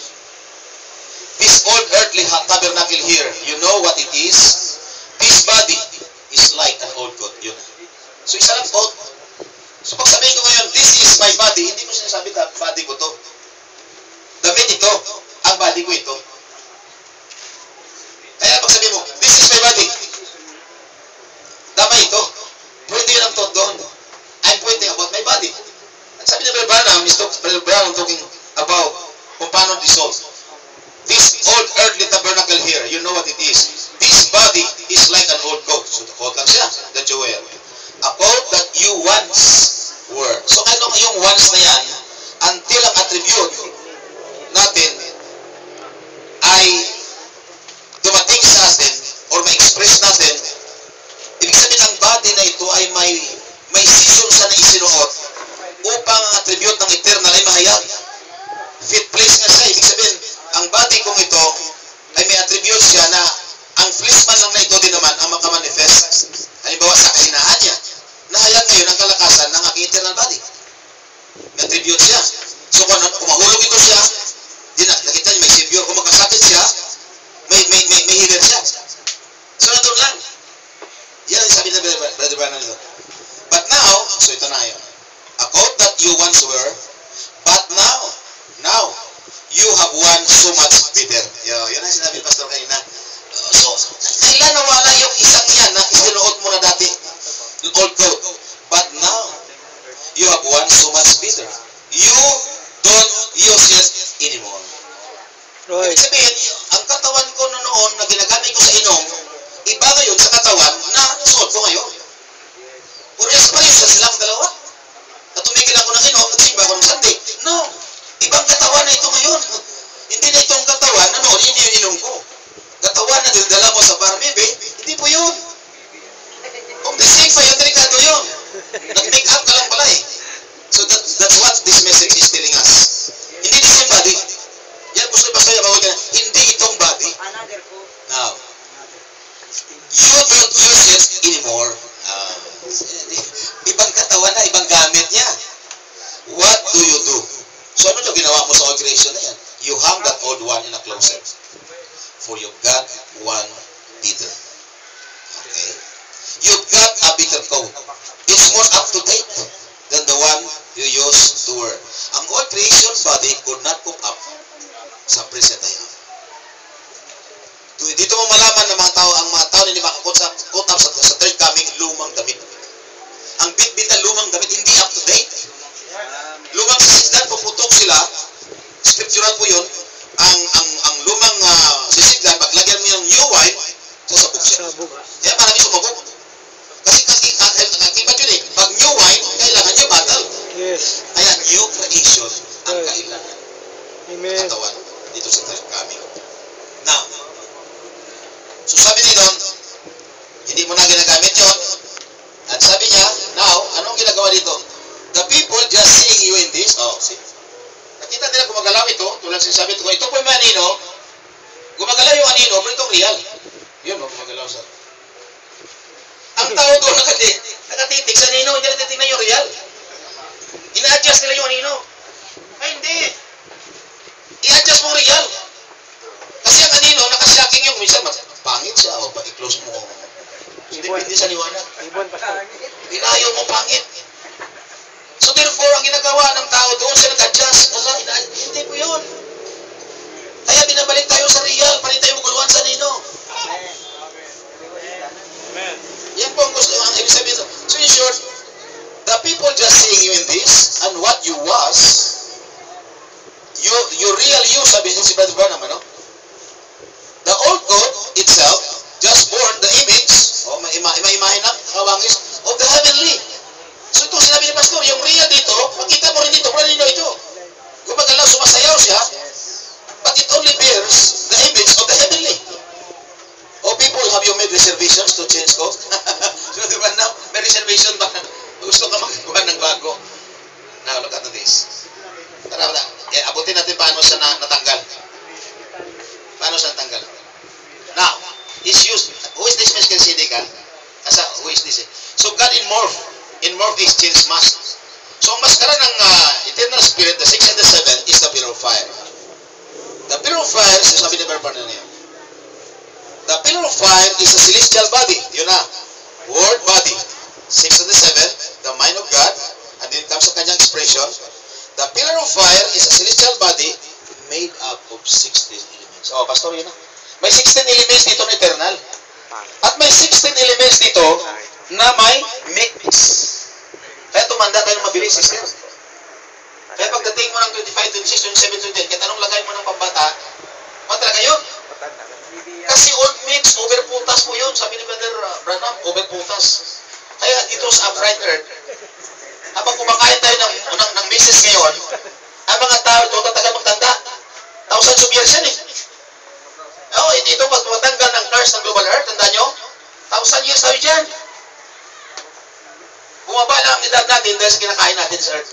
This old earthly tabernacle here, you know what it is? This body is like an old coat. Yun. So isa lang coat. So pag sabihin ko ngayon, this is my body, hindi mo sinasabi na body ko to. Damit ito, ang body ko ito. Kaya pag sabihin mo, this is my body, damay ito. Pwede yun ang thought doon. I'm pointing about my body. At sabi ni Brother Branham talking about kung paano dissolve. This old earthly tabernacle here, you know what it is. This body is like an old coat. So the coat lang siya that you wear. A coat that you once were. So ano yung once na yan, until ang attribute natin ay dumating sa atin or ma-express natin, ibig sabihin ang body na ito ay may season sa na isinuot upang ang attribute ng eternal ay mahayag. Fit place nga siya. Ibig sabihin, ang body kong ito ay may attribute siya na ang flesh man lang na ito din naman ang makamanifest. Halimbawa sa kahinaan niya, nahayag ngayon ang kalakasan ng aking eternal body. May attribute siya. So kung mahulog ito siya, nakita niyo may savior. Kung magkasakit siya, may healer siya. So nandun lang. Yan ang sabi ng Brother Branham nito. But now, so ito na yun. A coat that you once were, but now, you have won so much better. Yun ang sinabi ni Pastor kanina. So, kailan nawala yung isang yan na isinuot mo na dati? Old coat. But now, you have won so much better. You don't use it anymore. Right. Ibig sabihin, ang katawan ko noon na ginagamit ko sa inom, iba ngayon sa katawan na suot ko ngayon. Pures pa yun sa silang dalawa. Natumigil ako ng inom, nagsimba ako ng Sunday. No. Ibang katawan na ito ngayon. Hindi na itong katawan na noon, hindi yung inom ko. Katawan na dinadala mo sa bar, maybe, hindi po yun. Kung the same pa yun, delikado yun. Nag-make up ka lang pala eh. So that's what this message is telling us. Hindi the same body. Yan, gusto ba sa'yo, bawal ka na, hindi itong body. Now, you don't use it anymore. Ibang katawan na, ibang gamit niya. What do you do? So ano yung ginawa mo sa old creation na yan? You hang that old one in a closet. For you got one bitter. Okay? You got a bitter coat. It's more up to date than the one you used to wear. Ang old creation body could not cope up sa present time. Dito mo malaman ng mga tao, ang mga tao na hindi makakot up sa third coming, lumang damit. Ang bit-bit na lumang damit, hindi up to date. Lumang sisidlan, puputok sila, scriptural po yun, ang lumang sisidlan, paglagyan mo yung new wine, sasabog siya. sumabog. Kaya marami sumabog. Kasi kakibat yun eh. Pag new wine, kailangan new bottle. Yes. Kaya new creation ang kailangan. Amen. Katawan dito sa kami. Now, so sabi ni Don, hindi mo na ginagamit yon. At sabi niya, now, anong ginagawa dito? The people just seeing you in this. Oh, see? Nakita nila gumagalaw ito, tulad sinasabi ko, ito po yung anino, gumagalaw yung anino, pero itong real. Yun, gumagalaw sa. Ang tao doon nakatitig sa anino, hindi natitig na yung real. Ina-adjust nila yung anino. Ay, hindi. I-adjust mo real. Kasi ang anino, nakashocking yung minsan, pangit siya, o pa-i-close mo. Depende sa liwanag. Inayaw mo pangit. So therefore, ang ginagawa ng tao doon, siya nag-adjust. Hindi po yun. Kaya binabalik tayo sa real, palit tayo maguluhan sa anino. Yan po ang gusto, ang ibig sabihin. So in short, the people just seeing you in this, and what you was, you real you, sabi niya si Brother Branham, ano? The old God itself just born the image, imahe na, kawangis, of the heavenly. So ito sinabi ni Pastor, yung real dito, makita mo rin dito, wala nino ito. Gumagalaw, sumasayaw siya, but it only bears the image of the heavenly. Oh people, have you made reservations to change coat? So diba now, may reservation ba? Gusto ka magagawa ng bago? Now, look at this. Tara, abutin natin paano siya natanggal. Paano siya natanggal? Now, is used. Who is this Miss Kensidika? Who is this? So God in morph is change mask. So ang maskara ng eternal spirit, the 6 and the 7 is the pillar of fire. The pillar of fire, sabi ni Berber na niya. The pillar of fire is a celestial body. Yun na. Word body. 6 and the 7, the mind of God, and then comes sa kanyang expression. The pillar of fire is a celestial body made up of 16 elements. Oh, Pastor, yun na. May 16 elements dito na eternal. At may 16 elements dito na may mix. Kaya tumanda tayo ng mabilis, sister. Kaya pagdating mo ng 25, 26, 27, 28, kahit anong lagay mo ng pambata, talaga yun. Kasi old mix, overputas po yun. Sabi ni Brother Branham, overputas. Kaya dito sa upright earth, habang kumakain tayo ng misis ngayon, ang mga tao ito tatagal magtanda. 1,000 years yan eh. Oh, ito pag matanggal ng curse ng global earth, tanda nyo? 1,000 years tayo dyan. Bumaba lang ang edad natin dahil sa kinakain natin sa earth.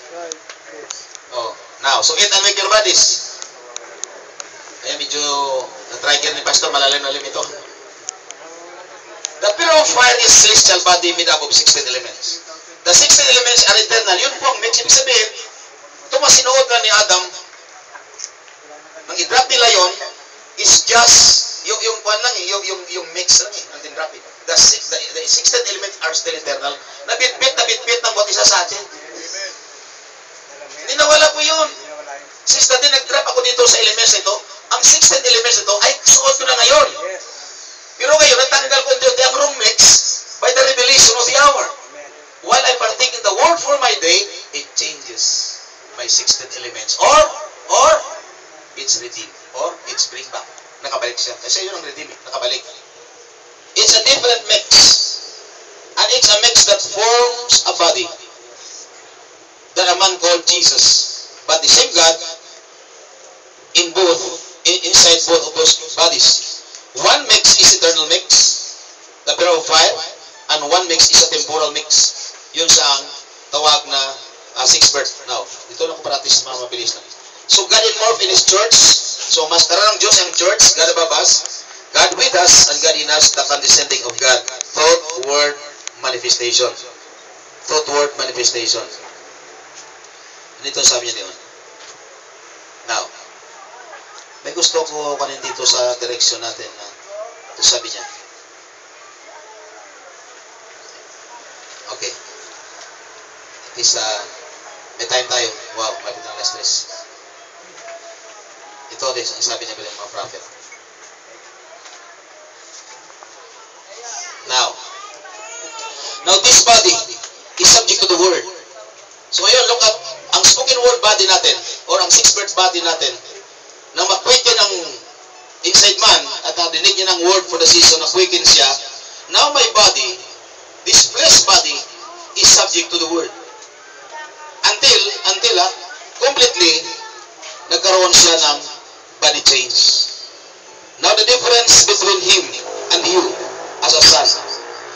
Oh, now, so eat and make your bodies. Kaya medyo na-trigger ni Pastor, malalim-lalim ito. The pillar of fire is celestial body made up of 16 elements. The 16 elements are eternal. Yun po ang mix. Ibig sabihin, ito masinuod na ni Adam, nang i-drop nila yun, is just, yung mix lang eh, and then drop it. The 16 elements are still eternal. Nabitbit ng bawat isa sa atin. Hindi nawala po yun. Since dati nag-drop ako dito sa elements ito, ang 16 elements ito ay suot ko na ngayon. Pero ngayon, natanggal ko ang room mix by the revelation of the hour. While I partake in the word for my day, it changes my 16 elements. Or it's redeemed. Or it's bring back. Nakabalik siya. Kasi yun ang redeem. Nakabalik. It's a different mix. And it's a mix that forms a body that a man called Jesus. But the same God inside both of those bodies. One mix is eternal mix, the pillar of fire, and one mix is a temporal mix. Yun sa ang tawag na sixth birth. Now, ito lang ko practice mga mabilis na. So God involved in His church. So maskara ng Diyos ang church, God above us, God with us, and God in us, the condescending of God. Thought, word, manifestation. Thought, word, manifestation. Ito sabi niya doon. Now, may gusto ko kanin dito sa direksyon natin na ito sabi niya. Okay. At least, may time tayo. Wow, may pitang last stress. Ito din, sabi niya pala yung mga prophet. Now this body is subject to the word. So ngayon, look at ang spoken word body natin or ang sixth birth body natin nang mag-quicken ng inside man at nadinig niya ng word for the season na quicken siya, body, this flesh body, is subject to the word. Until completely, nagkaroon siya ng body change. Now the difference between him and you as a son,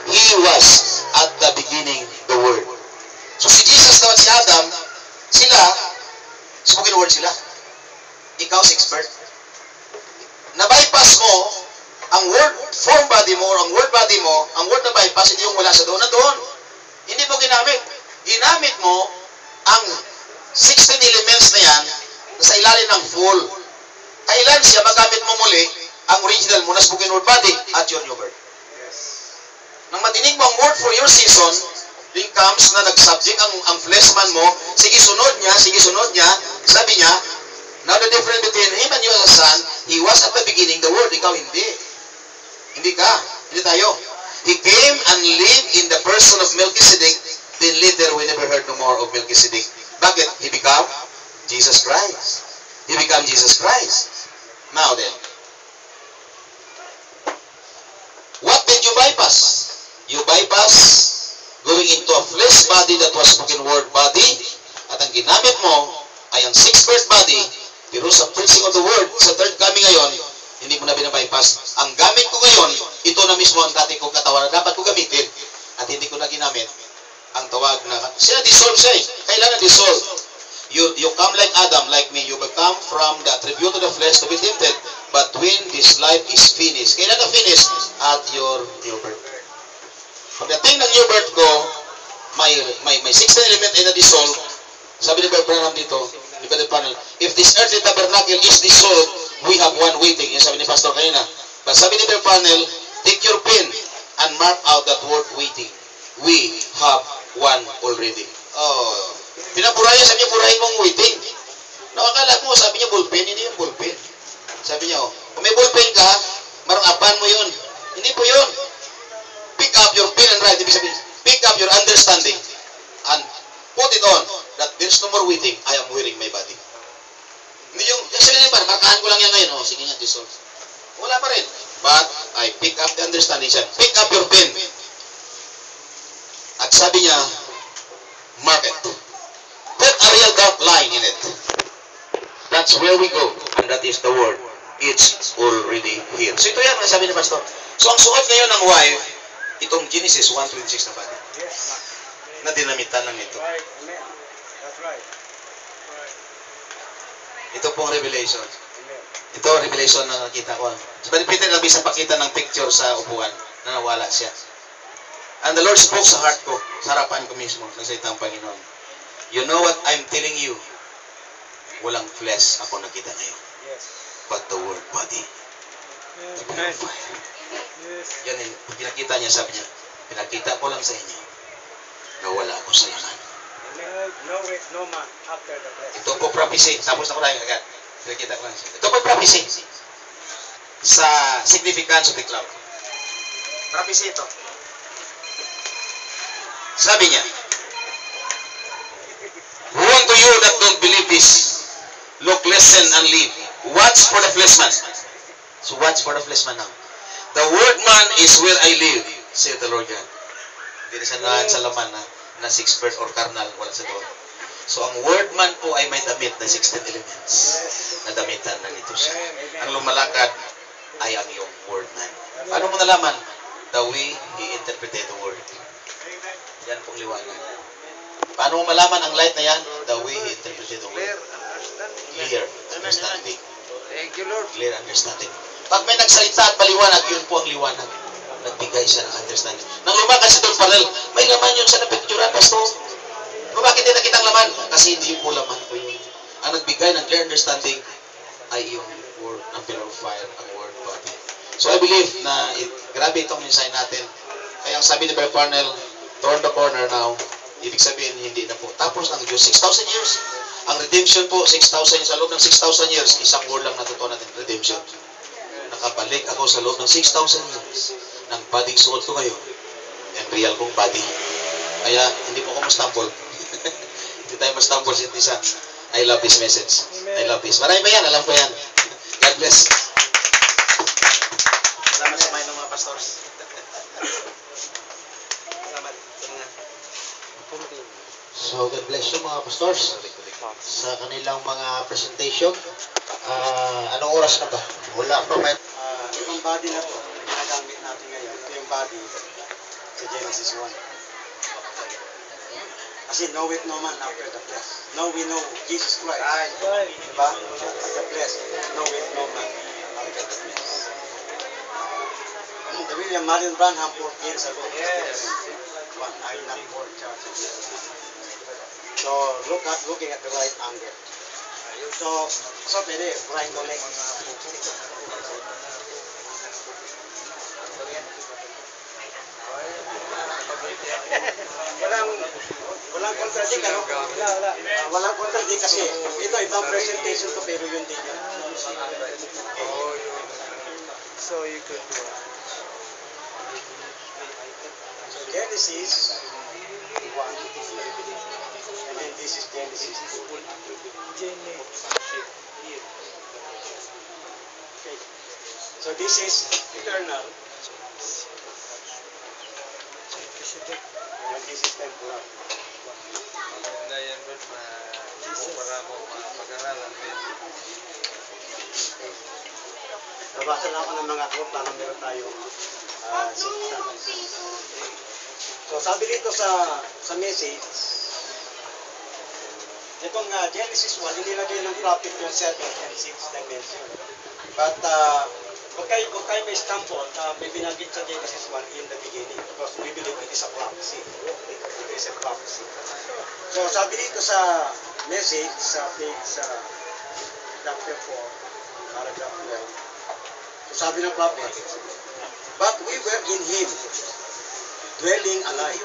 he was at the beginning the word. So si Jesus naman si Adam, sila, spoken word sila. Ikaw, sixth birth. Na-bypass mo ang word form body mo, or ang word body mo, ang word na bypass, hindi yung wala sa doon na doon. Hindi mo ginamit. Ginamit mo ang 16 elements na yan sa ilalim ng full. Kailan siya magamit mo muli ang original mo na spoken word body at your new birth. Nang matinig mo ang word for your season, then comes na nag-subject ang flesh man mo, sige sunod niya, sabi niya, now the difference between him and you as a son, he was at the beginning the word, ikaw hindi. Hindi tayo. He came and lived in the person of Melchizedek, then later we never heard no more of Melchizedek. Bakit? He became Jesus Christ. He became Jesus Christ. Now then, what did you bypass? You bypass going into a flesh body that was spoken word body, at ang ginamit mo ay ang sixth birth body, pero sa preaching of the word, sa third coming ngayon, hindi mo na binabypass. Ang gamit ko ngayon, ito na mismo ang dati kong katawan na dapat ko gamitin, at hindi ko na ginamit ang tawag na, siya dissolve siya eh. Kailangan dissolve. You come like Adam, like me, you become from the attribute of the flesh to be tempted, but when this life is finished, kailan na finish? At your new birth. Pagdating ng new birth ko, may 16 element ay na-dissolve. Sabi ni Brother Branham dito, ni Brother Panel, if this earthly tabernacle is dissolved, we have one waiting. Yan sabi ni Pastor kanina. But sabi ni Brother Panel, take your pen and mark out that word waiting. We have one already. Oh, pinapuraya, sabi niya, purahin mong waiting. Nakakala mo, sabi niya, ballpen, hindi yung ballpen. Sabi niya, kung may ballpen ka, marang-apan mo yun. Hindi po yun. Pick up your pen and write. Ibig sabihin, pick up your understanding and put it on that there's no more waiting. I am wearing my body. Hindi yung sige na ba, markahan ko lang yan ngayon. Sige nga, dissolve. Wala pa rin. But I pick up the understanding. Siya, pick up your pen. At sabi niya, mark it. Put a real dark line in it. That's where we go. And that is the word. It's already here. So ito yan, sabi ni Pastor. So ang suot ngayon ng wife, itong Genesis 1:26 na body. Na dinamitan lang ito. That's right. Ito pong Revelation. Ito, Revelation na nakita ko. So, Peter nabi sa pakita ng picture sa upuan na nawala siya. And the Lord spoke sa heart ko, sa harapan ko mismo, nagsalita ang Panginoon. You know what I'm telling you? Walang flesh ako nakita ngayon. But the word body. The purifier. Yan yung pinakita niya, sabi niya, pinakita ko lang sa inyo na wala ako sa laman. No man after the flesh. Ito po prophecy. Tapos na ko lang agad. Pinakita ko lang. Ito po prophecy sa significance of the cloud. Prophecy ito. Sabi niya, who unto you that don't believe this, look, listen, and live. Watch for the flesh man. So watch for the flesh man now. The word man is where I live, said the Lord God. Hindi na siya nahan sa laman na sixth birth or carnal, wala sa doon. So ang word man po ay may damit na 16 elements. Na damitan na nito siya. Ang lumalakad ay ang iyong word man. Paano mo nalaman? The way he interpreted the word. Yan pong liwanag. Paano mo malaman ang light na yan? The way he interpreted the word. Clear understanding. Thank you, Lord. Clear understanding. Pag may nagsalita at maliwanag, yun po ang liwanag. Nagbigay siya ng understanding. Nang lumakas si Don Parnel, may laman yun sa napicturan, Pastor. Bakit hindi nakita ang laman? Kasi hindi po laman po yun. Ang nagbigay ng clear understanding ay yung word ng pillar of fire, ang word body. So I believe na grabe itong mensahe natin. Kaya ang sabi ni Brother Parnel, turn the corner now. Ibig sabihin, hindi na po. Tapos ng Diyos, 6,000 years. Ang redemption po, 6,000 years. Sa loob ng 6,000 years, isang word lang natutunan natin, redemption. Nakabalik ako sa loob ng 6,000 years ng bodyng suot ko ngayon and real kong body. Kaya, hindi po ako ma-stumble. Hindi tayo ma-stumble sa isa. I love this message. I love this. Marami ba yan? Alam ko yan. God bless. Salamat sa mga pastors. So, God bless you mga pastors sa kanilang mga presentation. Anong oras na ba? Wala pa may... Itong body na to, na ginagamit natin ngayon, ito yung body sa Genesis 1. Kasi know it no man after the flesh. Now we know Jesus Christ. Diba? The flesh. Know it no man after the flesh. The William Marion Branham 4 years ago. Yes. But I not for church. So looking at the right angle. So pwede, right to left. Walang contradict, ano? Walang contradict kasi ito ibang presentation to pero yun din yun. So you could So Genesis 1 and then this is Genesis 2. Okay. So this is eternal and this is temporal. Maganda yan, bro. Para mo mapag-aralan. Nabasa lang ako ng mga quote para meron tayo So sabi dito sa message, itong Genesis 1, inilagay ng prophet yung 7 and 6 dimension. But huwag kayo may stumble, may binanggit sa Genesis 1 in the beginning because we believe it is a prophecy. It is a prophecy. So sabi dito sa message, sa page chapter 4, paragraph 12, so sabi ng prophet, but we were in Him, dwelling alive.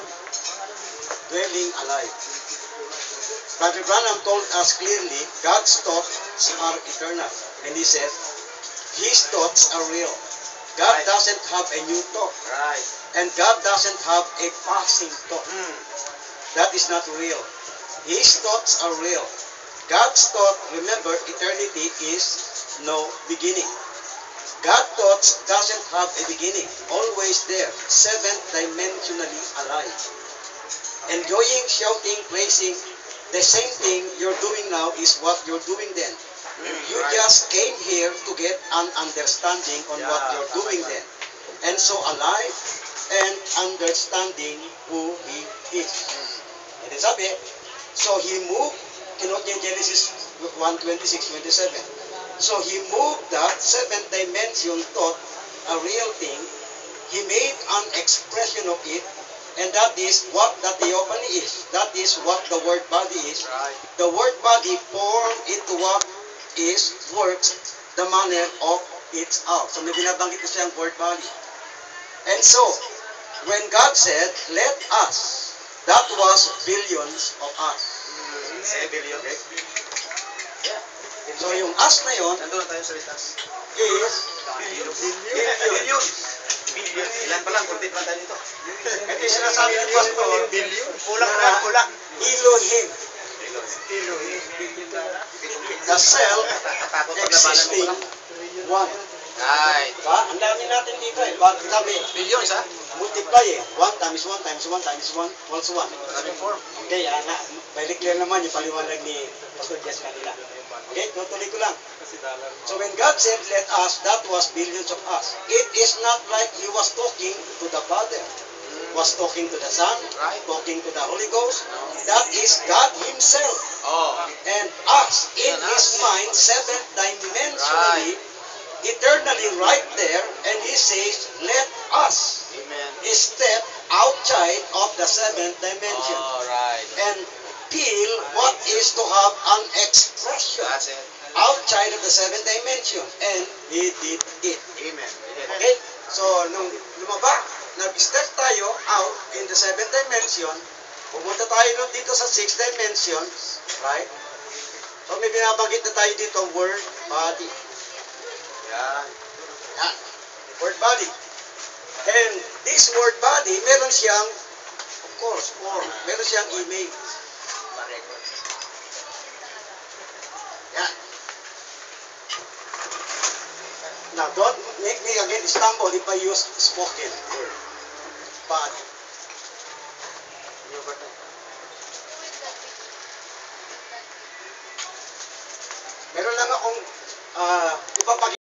Dwelling alive. Brother Branham told us clearly, God's thoughts are eternal. And he said, His thoughts are real. God doesn't have a new thought. Right. And God doesn't have a passing thought. That is not real. His thoughts are real. God's thought, remember, eternity is no beginning. God's thoughts doesn't have a beginning. Always there. Seventh-dimensionally alive. Enjoying, shouting, praising, the same thing you're doing now is what you're doing then. You just came here to get an understanding on what you're doing then. And so alive and understanding who He is. And then sabi, so He moved, kinuha niya Genesis 1:26-27. So He moved that seventh dimension thought, a real thing. He made an expression of it, and that is what the theophany is. That is what the word body is. The word body formed into what is, works, the manner of its out. So may binabanggit ko siyang word body. And so, when God said, let us, that was billions of us. Billion. Okay? Yeah. So yung us na yun Nandun na tayo sa litas. is Billion. Ilan pa lang, kunti pa tayo dito. ito yung sinasabi ni Pastor, Kulang. Elohim, the self existing one. Right. Diba? Ang dami natin dito eh. Bakit sabi, Billion, isa? multiply eh. 1 times 1 times 1 times 1 equals 1. Maraming form. Okay, very clear naman yung paliwanag ni Pastor Jess kanila. Okay, tutuloy ko lang. So when God said, let us, that was billions of us. It is not like He was talking to the Father, was talking to the Son, talking to the Holy Ghost. That is God Himself. Oh. And us, in His mind, seventh dimensionally, eternally right there, and He says, let us Amen. step outside of the seventh dimension All right. and feel what is to have an expression That's it. outside of the seventh dimension. And He did it. Amen. Okay? So, nung lumaba, nag-step tayo out in the seventh dimension, pumunta tayo nun dito sa sixth dimension, right? So, may binabanggit na tayo dito, word, body. Yan. Yan. Word body. And this word body, meron siyang, of course, form. Meron siyang image. Yan. Now, don't make me again stumble if I use spoken word. Body. ipapakita